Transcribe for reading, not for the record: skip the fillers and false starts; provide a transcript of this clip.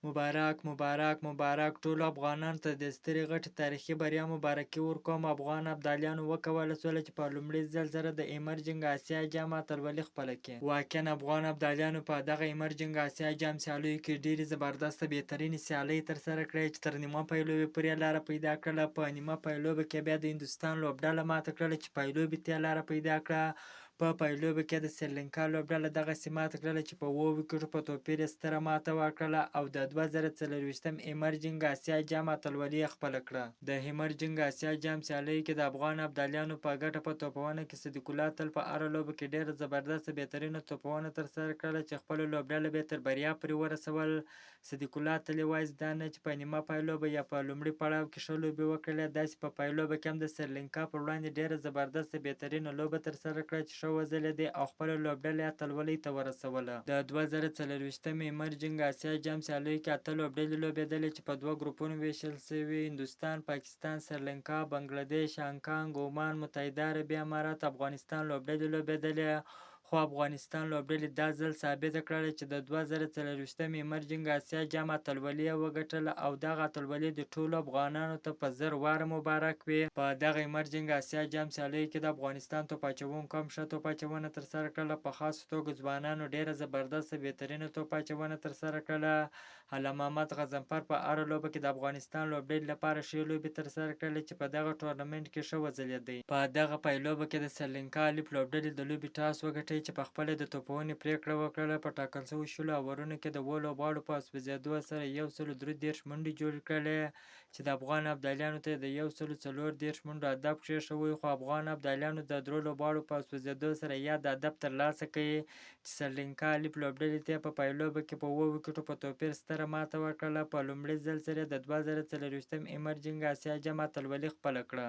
مبارک ټولو افغانانو ته د سترې غټې تاریخي بریا مبارکي ورکوم. افغان ابدالیانو وکولی شول چې په لومړي ځل سره د ایمرجنګ اسیا جام اتلولي خپله کړي. واقعا افغان ابدالیانو په دغه ایمرجنګ اسیا جام سیالیو کې ډېرې زبردسته بهترینې سیالۍ ترسره کړې چې تر نیمه پیلوبې پورې یې لاره پیدا کړله. په نیمه پیلوبه کې بیا د هندوستان لوبډله ماته کړله چې پیلوبې ته یې لاره پیدا کړه. په پیلوبه کې د سریلانکا لوبډله دغسې ماته کړله چې په 7 ویکټو په توپیر یې ستره ماته ورکړله او د 2024 ایمرجنګ اسیا جام اتلولي یې خپله کړه. د ایمرجنګ اسیا جام سیالیو کې د افغان ابدالیانو په ګټه په توپونه کې صدیق الله تل په هره لوبه کې ډېره زبردسته بهترینه توپونه ترسره کړله چې خپله لوبډله به یې تر بریا پورې ورسول. صدیق الله تل یوازې دا نه چې په نیمه پیلوبه یا په لومړي پړاو کې ښه لوبې وکړلې، داسې په پیلوبه کې هم د سریلانکا پر وړاندې ډېره زبردسته بهترینه لوبه ترسره کړه چې ښه وځلېدې او خپله لوبډله یې اتلولۍ ته ورسوله. د 2024 ایمرجنګ اسیا جام سیالیو کې 8 لوبډلې لوبېدلې چې په 2 ګروپونو ویشل شوي: هندوستان، پاکستان، سریلانکا، بنګلادیش، هانګکانګ، عمان، متحده عربي امارات، افغانستان لوبډلې لوبېدلې. خو افغانستان لوبډلې دا ځل ثابته کړله چې د 2024 ایمرجنګ اسیا جام اتلولي یې وګټله او دغه اتلولي د ټولو افغانانو ته په 1000 واره مبارک وي. په دغه ایمرجنګ اسیا جام سیالیو کې د افغانستان توپ اچوونکو هم ښه توپ اچونه ترسره کړله، په خاصه توګه ځوانانو ډېره زبردسته بهترینه توپ اچونه ترسره کړله. علامه محمد غضنفر په هره لوبه کې د افغانستان لوبډلې لپاره ښې لوبې ترسره کړلې چې په دغه ټورنمنټ کې ښه وځلېدی. په دغه پیلوبه کې د سریلانکا الف لوبډلې د لوبې ټاس وګټئ چې پخپله د توپونې پرېکړه وکړله. په ټاکل شویو 20 اورونو کې د 7 لوبغاړو په سوځېدو سره 133 منډې جوړې کړلې چې د افغان ابدالیانو ته یې د 134 منډو هدف کېښوی. خو افغان ابدالیانو د 3 لوبغاړو په سوځېدو سره یاد هدف ترلاسه کړ چې سریلانکا الف لوبډلې ته یې په پیلوبه کې په 7 ویکټو په توپیر ستره ماته ورکړله. په لومړي ځل سره یې د 2024 ایمرجنګ اسیا جام اتلولي خپله کړه.